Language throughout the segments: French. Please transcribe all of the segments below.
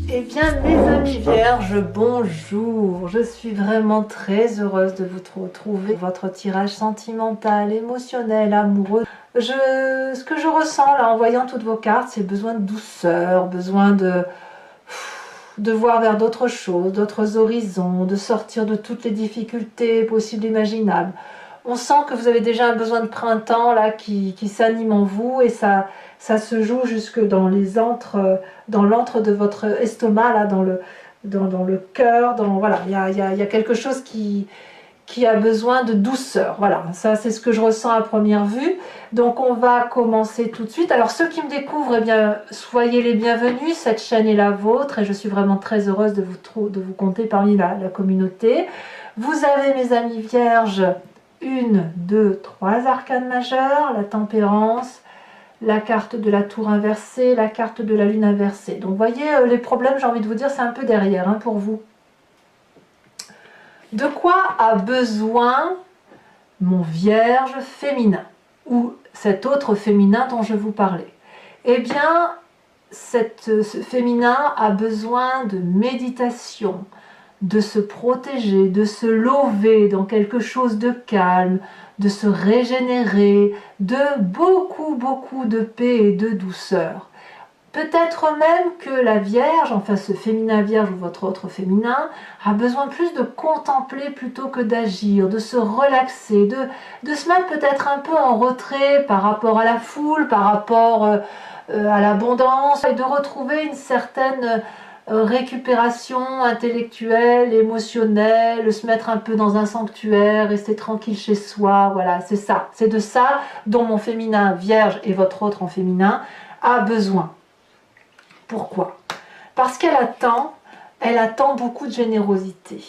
Eh bien, mes amis vierges, bonjour. Je suis vraiment très heureuse de vous retrouver. Votre tirage sentimental, émotionnel, amoureux. Ce que je ressens là en voyant toutes vos cartes, c'est besoin de douceur, besoin de voir vers d'autres choses, d'autres horizons, de sortir de toutes les difficultés possibles et imaginables. On sent que vous avez déjà un besoin de printemps là qui s'anime en vous et ça se joue jusque dans dans l'antre de votre estomac, là, dans le cœur, voilà, il y a quelque chose qui a besoin de douceur. Voilà, ça c'est ce que je ressens à première vue. Donc on va commencer tout de suite. Alors ceux qui me découvrent, eh bien, soyez les bienvenus. Cette chaîne est la vôtre et je suis vraiment très heureuse de vous compter parmi la communauté. Vous avez, mes amis vierges, 1, 2, 3 arcanes majeures, la tempérance, la carte de la tour inversée, la carte de la lune inversée. Donc vous voyez, les problèmes, j'ai envie de vous dire, c'est un peu derrière hein, pour vous. De quoi a besoin mon vierge féminin ou cet autre féminin dont je vous parlais? Eh bien, ce féminin a besoin de méditation, de se protéger, de se lever dans quelque chose de calme, de se régénérer, de beaucoup de paix et de douceur. Peut-être même que la Vierge, enfin ce féminin Vierge ou votre autre féminin, a besoin plus de contempler plutôt que d'agir, de se relaxer, de se mettre peut-être un peu en retrait par rapport à la foule, par rapport à l'abondance, et de retrouver une certaine récupération intellectuelle, émotionnelle, se mettre un peu dans un sanctuaire, rester tranquille chez soi, voilà, c'est ça. C'est de ça dont mon féminin Vierge et votre autre en féminin a besoin. Pourquoi? Parce qu'elle attend beaucoup de générosité.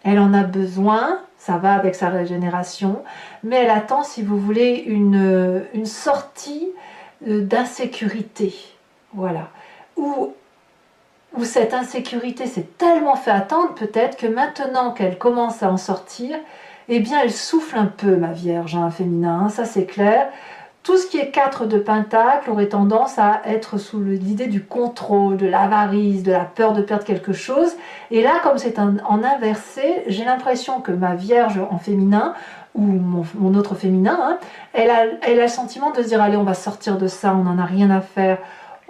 Elle en a besoin, ça va avec sa régénération, mais elle attend, si vous voulez, une sortie d'insécurité. Voilà. Où cette insécurité s'est tellement fait attendre, peut-être que maintenant qu'elle commence à en sortir, eh bien elle souffle un peu, ma Vierge, hein, féminin, hein, ça c'est clair. Tout ce qui est 4 de Pentacle aurait tendance à être sous l'idée du contrôle, de l'avarice, de la peur de perdre quelque chose. Et là, comme c'est en inversé, j'ai l'impression que ma Vierge en féminin, ou mon autre féminin, hein, elle a le sentiment de se dire, allez, on va sortir de ça, on n'en a rien à faire,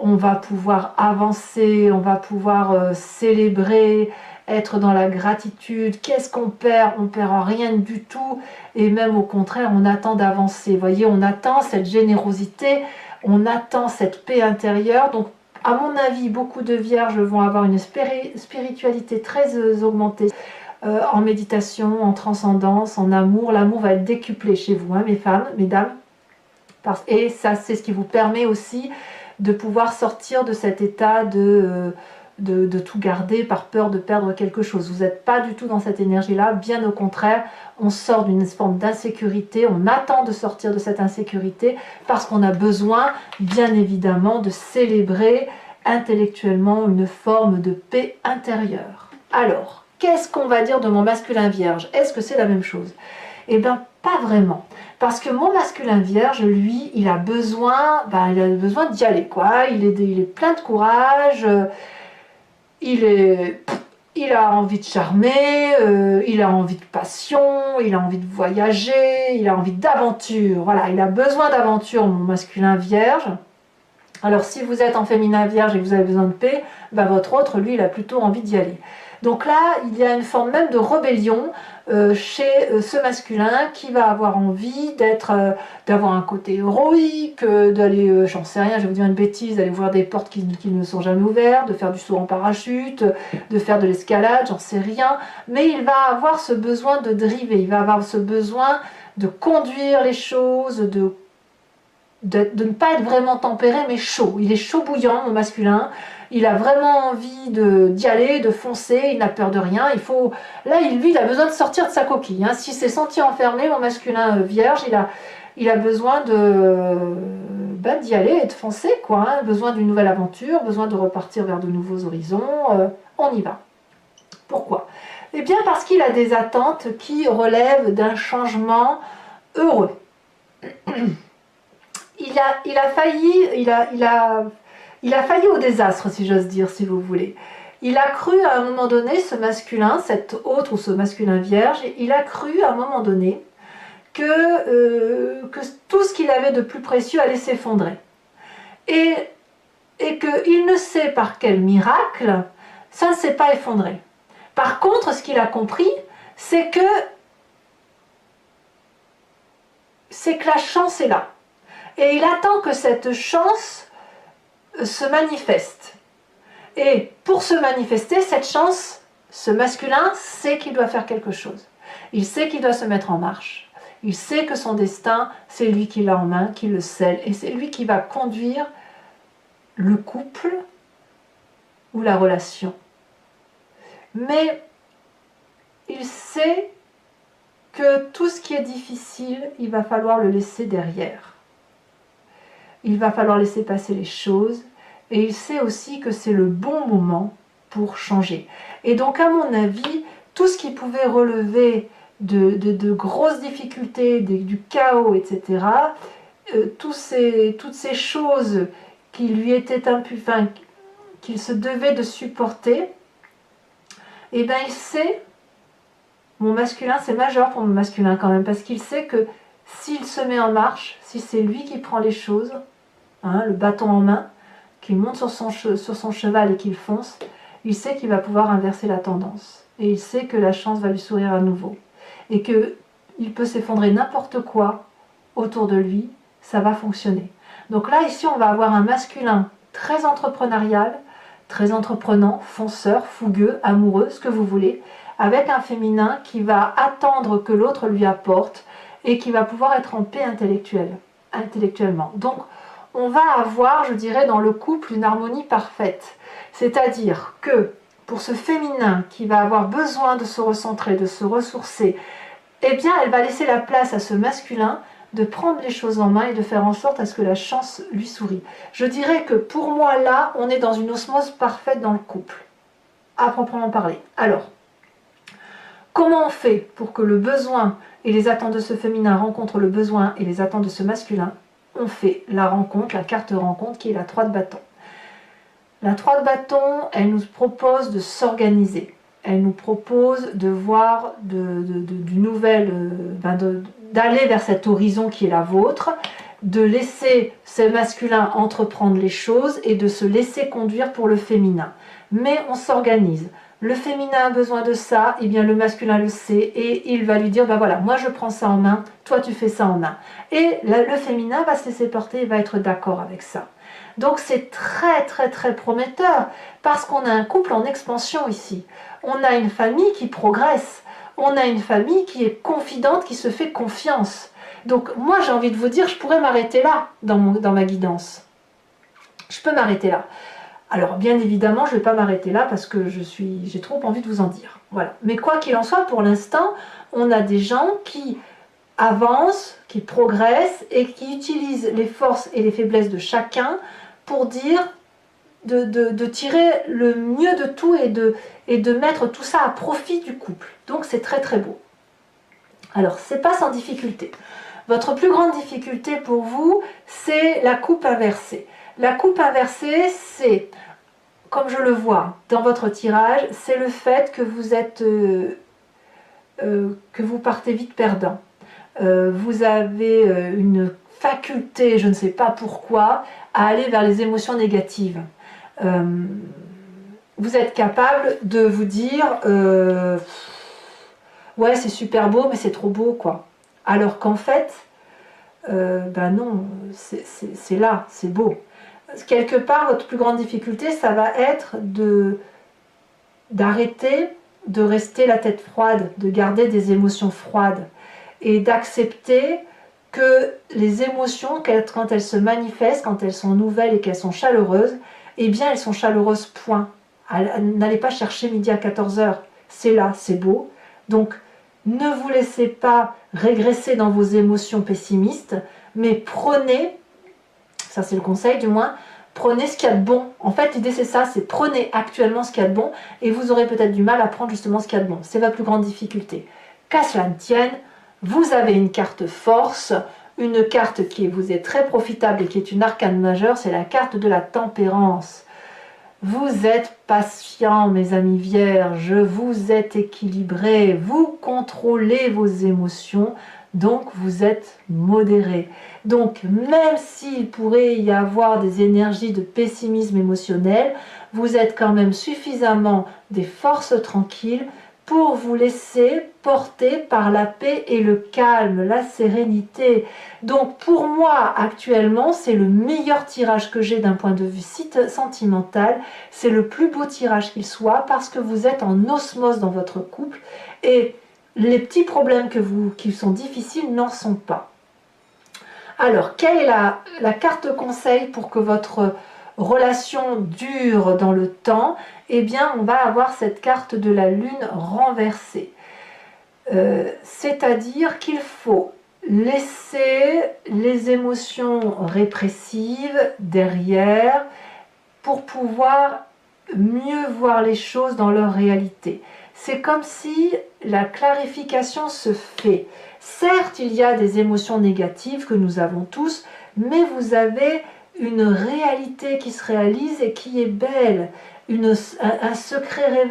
on va pouvoir avancer, on va pouvoir célébrer, être dans la gratitude. Qu'est-ce qu'on perd? On perd rien du tout, et même au contraire, on attend d'avancer. Vous voyez, on attend cette générosité, on attend cette paix intérieure. Donc, à mon avis, beaucoup de vierges vont avoir une spiritualité très augmentée en méditation, en transcendance, en amour. L'amour va être décuplé chez vous, hein, mes femmes, mesdames. Et ça, c'est ce qui vous permet aussi de pouvoir sortir de cet état de tout garder par peur de perdre quelque chose. Vous n'êtes pas du tout dans cette énergie-là, bien au contraire, on sort d'une forme d'insécurité, on attend de sortir de cette insécurité parce qu'on a besoin, bien évidemment, de célébrer intellectuellement une forme de paix intérieure. Alors, qu'est-ce qu'on va dire de mon masculin vierge? Est-ce que c'est la même chose? Eh bien, pas vraiment. Parce que mon masculin vierge, lui, il a besoin d'y aller, quoi. Il est plein de courage, il a envie de charmer, il a envie de passion, il a envie de voyager, il a envie d'aventure. Voilà, il a besoin d'aventure, mon masculin vierge. Alors, si vous êtes en féminin vierge et que vous avez besoin de paix, ben votre autre, lui, il a plutôt envie d'y aller. Donc là, il y a une forme même de rébellion chez ce masculin qui va avoir envie d'avoir un côté héroïque, d'aller, j'en sais rien, je vais vous dire une bêtise, d'aller ouvrir des portes qui ne sont jamais ouvertes, de faire du saut en parachute, de faire de l'escalade, j'en sais rien. Mais il va avoir ce besoin de driver, il va avoir ce besoin de conduire les choses, de ne pas être vraiment tempéré, mais chaud. Il est chaud bouillant, mon masculin. Il a vraiment envie d'y aller, de foncer, il n'a peur de rien. Là, lui, il a besoin de sortir de sa coquille. Hein. S'il s'est senti enfermé, mon masculin vierge, il a besoin d'y aller et de foncer, quoi. Hein. Besoin d'une nouvelle aventure, besoin de repartir vers de nouveaux horizons. On y va. Pourquoi? Eh bien, parce qu'il a des attentes qui relèvent d'un changement heureux. Il a il a failli au désastre, si j'ose dire, si vous voulez. Il a cru à un moment donné, ce masculin, cet autre ou ce masculin vierge, il a cru à un moment donné que tout ce qu'il avait de plus précieux allait s'effondrer. Et qu'il ne sait par quel miracle, ça ne s'est pas effondré. Par contre, ce qu'il a compris, c'est que la chance est là. Et il attend que cette chance se manifeste. Et pour se manifester, cette chance, ce masculin sait qu'il doit faire quelque chose. Il sait qu'il doit se mettre en marche. Il sait que son destin, c'est lui qui l'a en main, qui le scelle. Et c'est lui qui va conduire le couple ou la relation. Mais il sait que tout ce qui est difficile, il va falloir le laisser derrière. Il va falloir laisser passer les choses. Et il sait aussi que c'est le bon moment pour changer. Et donc, à mon avis, tout ce qui pouvait relever de grosses difficultés, du chaos, etc., toutes ces choses qui lui étaient qu'il se devait de supporter, eh bien, il sait, mon masculin, c'est majeur pour mon masculin quand même, parce qu'il sait que s'il se met en marche, si c'est lui qui prend les choses, hein, le bâton en main, qu'il monte sur son cheval et qu'il fonce, il sait qu'il va pouvoir inverser la tendance. Et il sait que la chance va lui sourire à nouveau. Et qu'il peut s'effondrer n'importe quoi autour de lui, ça va fonctionner. Donc là, ici, on va avoir un masculin très entrepreneurial, très entreprenant, fonceur, fougueux, amoureux, ce que vous voulez, avec un féminin qui va attendre que l'autre lui apporte et qui va pouvoir être en paix intellectuellement. Donc, on va avoir, je dirais, dans le couple une harmonie parfaite. C'est-à-dire que pour ce féminin qui va avoir besoin de se recentrer, de se ressourcer, eh bien, elle va laisser la place à ce masculin de prendre les choses en main et de faire en sorte à ce que la chance lui sourie. Je dirais que pour moi, là, on est dans une osmose parfaite dans le couple, à proprement parler. Alors, comment on fait pour que le besoin et les attentes de ce féminin rencontrent le besoin et les attentes de ce masculin? On fait la rencontre, la carte rencontre qui est la 3 de bâton. La 3 de bâton, elle nous propose de s'organiser. Elle nous propose de voir du nouvel, d'aller vers cet horizon qui est la vôtre, de laisser ce masculin entreprendre les choses et de se laisser conduire pour le féminin. Mais on s'organise. Le féminin a besoin de ça, et bien le masculin le sait et il va lui dire, ben voilà, moi je prends ça en main, toi tu fais ça en main. Et le féminin va se laisser porter et va être d'accord avec ça. Donc c'est très très très prometteur parce qu'on a un couple en expansion ici. On a une famille qui progresse, on a une famille qui est confidente, qui se fait confiance. Donc moi j'ai envie de vous dire, je pourrais m'arrêter là dans ma guidance. Je peux m'arrêter là. Alors bien évidemment, je ne vais pas m'arrêter là parce que j'ai trop envie de vous en dire. Voilà. Mais quoi qu'il en soit, pour l'instant, on a des gens qui avancent, qui progressent et qui utilisent les forces et les faiblesses de chacun pour dire de tirer le mieux de tout et de mettre tout ça à profit du couple. Donc c'est très très beau. Alors c'est pas sans difficulté. Votre plus grande difficulté pour vous, c'est la coupe inversée. La coupe inversée, c'est, comme je le vois dans votre tirage, c'est le fait que vous êtes, que vous partez vite perdant. Vous avez une faculté, je ne sais pas pourquoi, à aller vers les émotions négatives. Vous êtes capable de vous dire ouais, c'est super beau, mais c'est trop beau, quoi. Alors qu'en fait, ben non, c'est là, c'est beau. Quelque part, votre plus grande difficulté, ça va être d'arrêter de rester la tête froide, de garder des émotions froides et d'accepter que les émotions, quand elles se manifestent, quand elles sont nouvelles et qu'elles sont chaleureuses, eh bien, elles sont chaleureuses, point. N'allez pas chercher midi à 14h, c'est là, c'est beau. Donc, ne vous laissez pas régresser dans vos émotions pessimistes, mais prenez, ça c'est le conseil du moins, prenez ce qu'il y a de bon. En fait, l'idée c'est ça, c'est prenez actuellement ce qu'il y a de bon et vous aurez peut-être du mal à prendre justement ce qu'il y a de bon. C'est votre plus grande difficulté. Qu'à cela ne tienne, vous avez une carte force, une carte qui vous est très profitable et qui est une arcane majeure, c'est la carte de la tempérance. Vous êtes patient, mes amis vierges, vous êtes équilibrés, vous contrôlez vos émotions, donc vous êtes modérés. Donc même s'il pourrait y avoir des énergies de pessimisme émotionnel, vous êtes quand même suffisamment des forces tranquilles pour vous laisser porter par la paix et le calme, la sérénité. Donc pour moi, actuellement, c'est le meilleur tirage que j'ai d'un point de vue sentimental. C'est le plus beau tirage qu'il soit parce que vous êtes en osmose dans votre couple et les petits problèmes qui sont difficiles n'en sont pas. Alors, quelle est la carte conseil pour que votre relation dure dans le temps? Eh bien, on va avoir cette carte de la lune renversée. C'est-à-dire qu'il faut laisser les émotions répressives derrière pour pouvoir mieux voir les choses dans leur réalité. C'est comme si la clarification se fait. Certes, il y a des émotions négatives que nous avons tous, mais vous avez une réalité qui se réalise et qui est belle. Un secret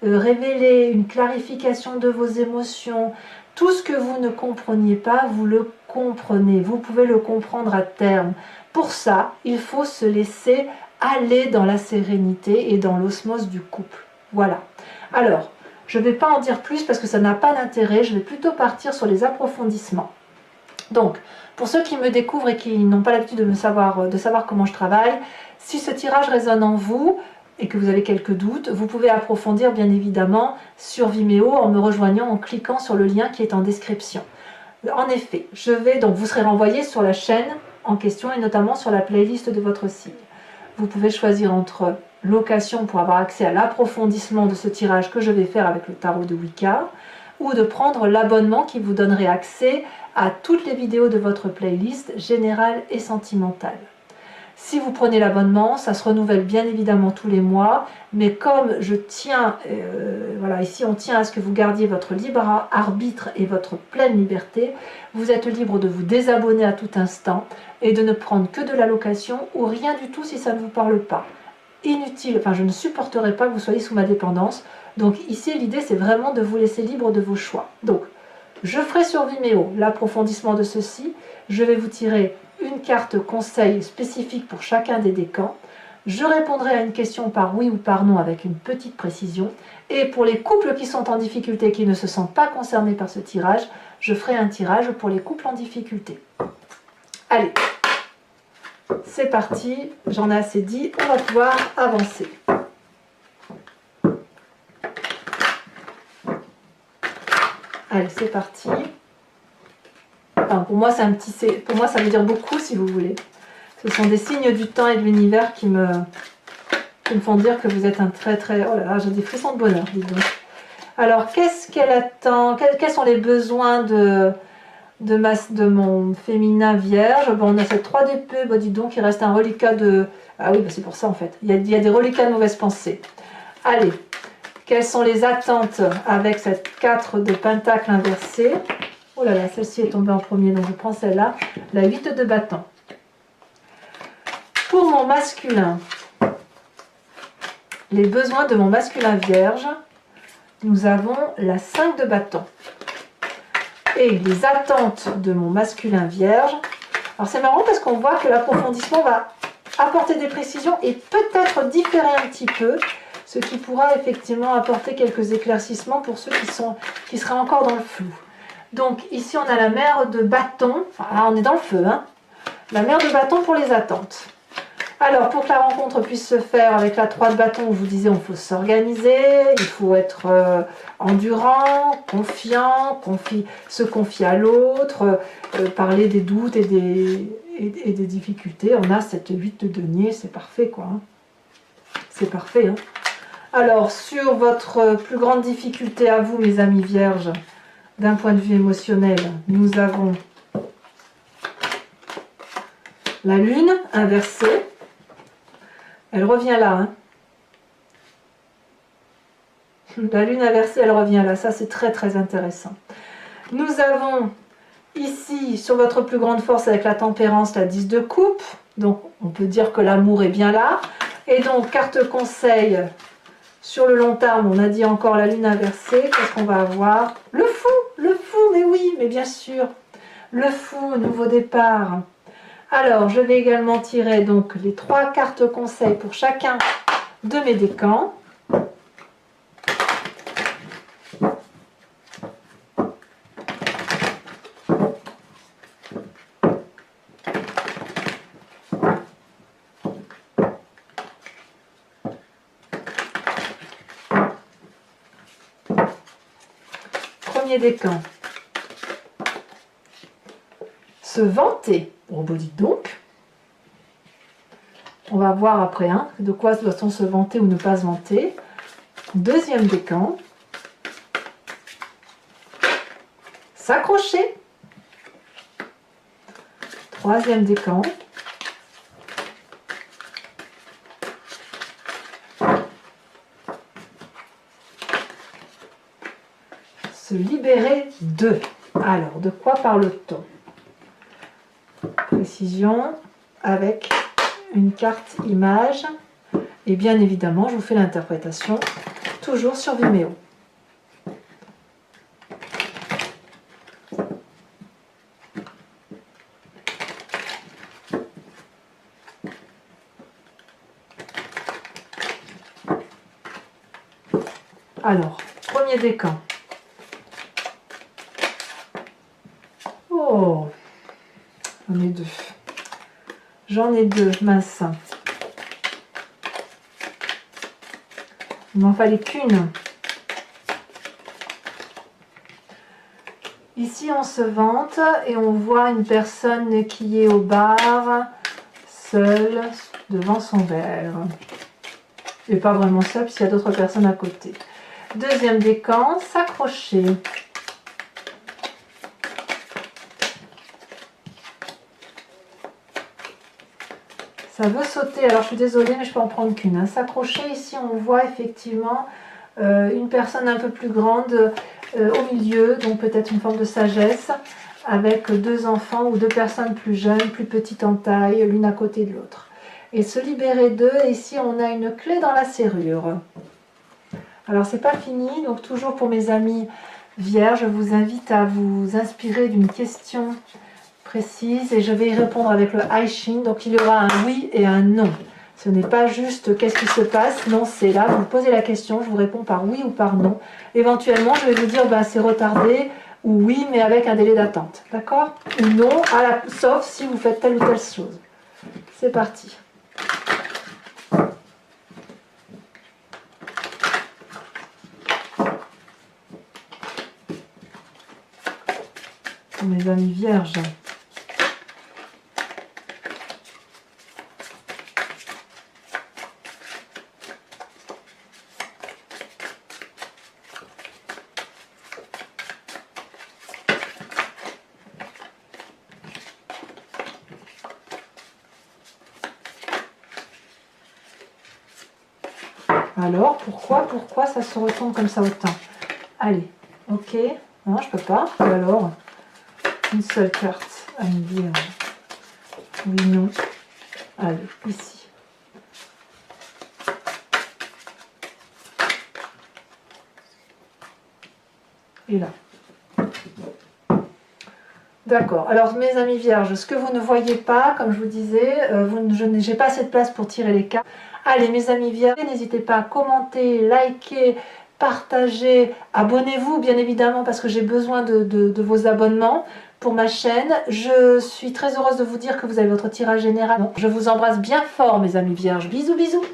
révélé, une clarification de vos émotions. Tout ce que vous ne compreniez pas, vous le comprenez. Vous pouvez le comprendre à terme. Pour ça, il faut se laisser aller dans la sérénité et dans l'osmose du couple. Voilà. Alors, je ne vais pas en dire plus parce que ça n'a pas d'intérêt. Je vais plutôt partir sur les approfondissements. Donc, pour ceux qui me découvrent et qui n'ont pas l'habitude de savoir comment je travaille, si ce tirage résonne en vous et que vous avez quelques doutes, vous pouvez approfondir bien évidemment sur Vimeo en me rejoignant en cliquant sur le lien qui est en description. En effet, donc vous serez renvoyé sur la chaîne en question et notamment sur la playlist de votre signe. Vous pouvez choisir entre location pour avoir accès à l'approfondissement de ce tirage que je vais faire avec le tarot de Wicca, ou de prendre l'abonnement qui vous donnerait accès à toutes les vidéos de votre playlist générale et sentimentale. Si vous prenez l'abonnement, ça se renouvelle bien évidemment tous les mois, mais comme je tiens, voilà, ici on tient à ce que vous gardiez votre libre arbitre et votre pleine liberté, vous êtes libre de vous désabonner à tout instant et de ne prendre que de la location ou rien du tout si ça ne vous parle pas. Inutile, enfin je ne supporterai pas que vous soyez sous ma dépendance, donc ici l'idée c'est vraiment de vous laisser libre de vos choix. Donc je ferai sur Vimeo l'approfondissement de ceci, je vais vous tirer une carte conseil spécifique pour chacun des décans. Je répondrai à une question par oui ou par non avec une petite précision. Et pour les couples qui sont en difficulté, qui ne se sentent pas concernés par ce tirage, je ferai un tirage pour les couples en difficulté. Allez, c'est parti, j'en ai assez dit, on va pouvoir avancer. Allez, c'est parti. Enfin, pour moi, pour moi, ça veut dire beaucoup, si vous voulez. Ce sont des signes du temps et de l'univers qui me font dire que vous êtes un très... Oh là là, j'ai des frissons de bonheur, dis donc. Alors, qu'est-ce qu'elle attend? Quels sont les besoins de mon féminin vierge? Bon, on a cette 3 d'épée, bah, dis donc, il reste un reliquat de... Ah oui, bah, c'est pour ça, en fait. Il y a des reliquats de mauvaises pensées. Allez, quelles sont les attentes avec cette 4 de pentacle inversée? Oh là là, celle-ci est tombée en premier, donc je prends celle-là. La 8 de bâton. Pour mon masculin, les besoins de mon masculin vierge, nous avons la 5 de bâton. Et les attentes de mon masculin vierge. Alors c'est marrant parce qu'on voit que l'approfondissement va apporter des précisions et peut-être différer un petit peu, ce qui pourra effectivement apporter quelques éclaircissements pour ceux qui seraient encore dans le flou. Donc ici on a la mère de bâton, enfin là on est dans le feu, hein. La mère de bâton pour les attentes. Alors pour que la rencontre puisse se faire avec la 3 de bâton, on vous disait on faut s'organiser, il faut être endurant, confiant, se confier à l'autre, parler des doutes et des difficultés. On a cette 8 de denier, c'est parfait quoi. Hein. C'est parfait. Hein. Alors sur votre plus grande difficulté à vous mes amis vierges, d'un point de vue émotionnel, nous avons la lune inversée. Elle revient là. Hein. La lune inversée, elle revient là. Ça, c'est très, très intéressant. Nous avons Ici, sur votre plus grande force avec la tempérance, la 10 de coupe. Donc, on peut dire que l'amour est bien là. Et donc, carte conseil, sur le long terme, on a dit encore la lune inversée. Qu'est-ce qu'on va avoir? Le fou, mais oui, mais bien sûr. Le fou, nouveau départ. Alors, je vais également tirer donc les 3 cartes conseils pour chacun de mes décans. Premier décan. Se vanter. Bon, bah, dites donc. On va voir après de quoi doit-on se vanter ou ne pas se vanter. Deuxième décan. S'accrocher. Troisième décan. Se libérer d'eux. Alors, de quoi parle-t-on? Précision avec une carte image. Et bien évidemment, je vous fais l'interprétation toujours sur Vimeo. Alors, premier décan. Oh, j'en ai deux. J'en ai deux, mince. Il m'en fallait qu'une. Ici, on se vante et on voit une personne qui est au bar, seule, devant son verre. Et pas vraiment seule, puisqu'il y a d'autres personnes à côté. Deuxième décan, s'accrocher. Ça veut sauter, alors je suis désolée, mais je peux en prendre qu'une. S'accrocher, ici, on voit effectivement une personne un peu plus grande au milieu, donc peut-être une forme de sagesse, avec 2 enfants ou 2 personnes plus jeunes, plus petites en taille, l'une à côté de l'autre. Et se libérer d'eux, ici, on a une clé dans la serrure. Alors, c'est pas fini, donc toujours pour mes amis vierges, je vous invite à vous inspirer d'une question précise et je vais y répondre avec le I Ching. Donc il y aura un oui et un non. Ce n'est pas juste qu'est-ce qui se passe, non, c'est là, vous me posez la question, je vous réponds par oui ou par non. Éventuellement, je vais vous dire c'est retardé ou oui, mais avec un délai d'attente, d'accord? Ou non, sauf si vous faites telle ou telle chose. C'est parti. Pour mes amis vierges. Alors, pourquoi ça se retourne comme ça autant? Allez, ok. Non, je peux pas. Et alors, une seule carte à me dire oui, non. Allez, ici. Et là. D'accord. Alors, mes amis vierges, ce que vous ne voyez pas, comme je vous disais, je n'ai pas assez de place pour tirer les cartes. Allez, mes amis vierges, n'hésitez pas à commenter, liker, partager, abonnez-vous, bien évidemment, parce que j'ai besoin de vos abonnements pour ma chaîne. Je suis très heureuse de vous dire que vous avez votre tirage général. Je vous embrasse bien fort, mes amis vierges. Bisous, bisous.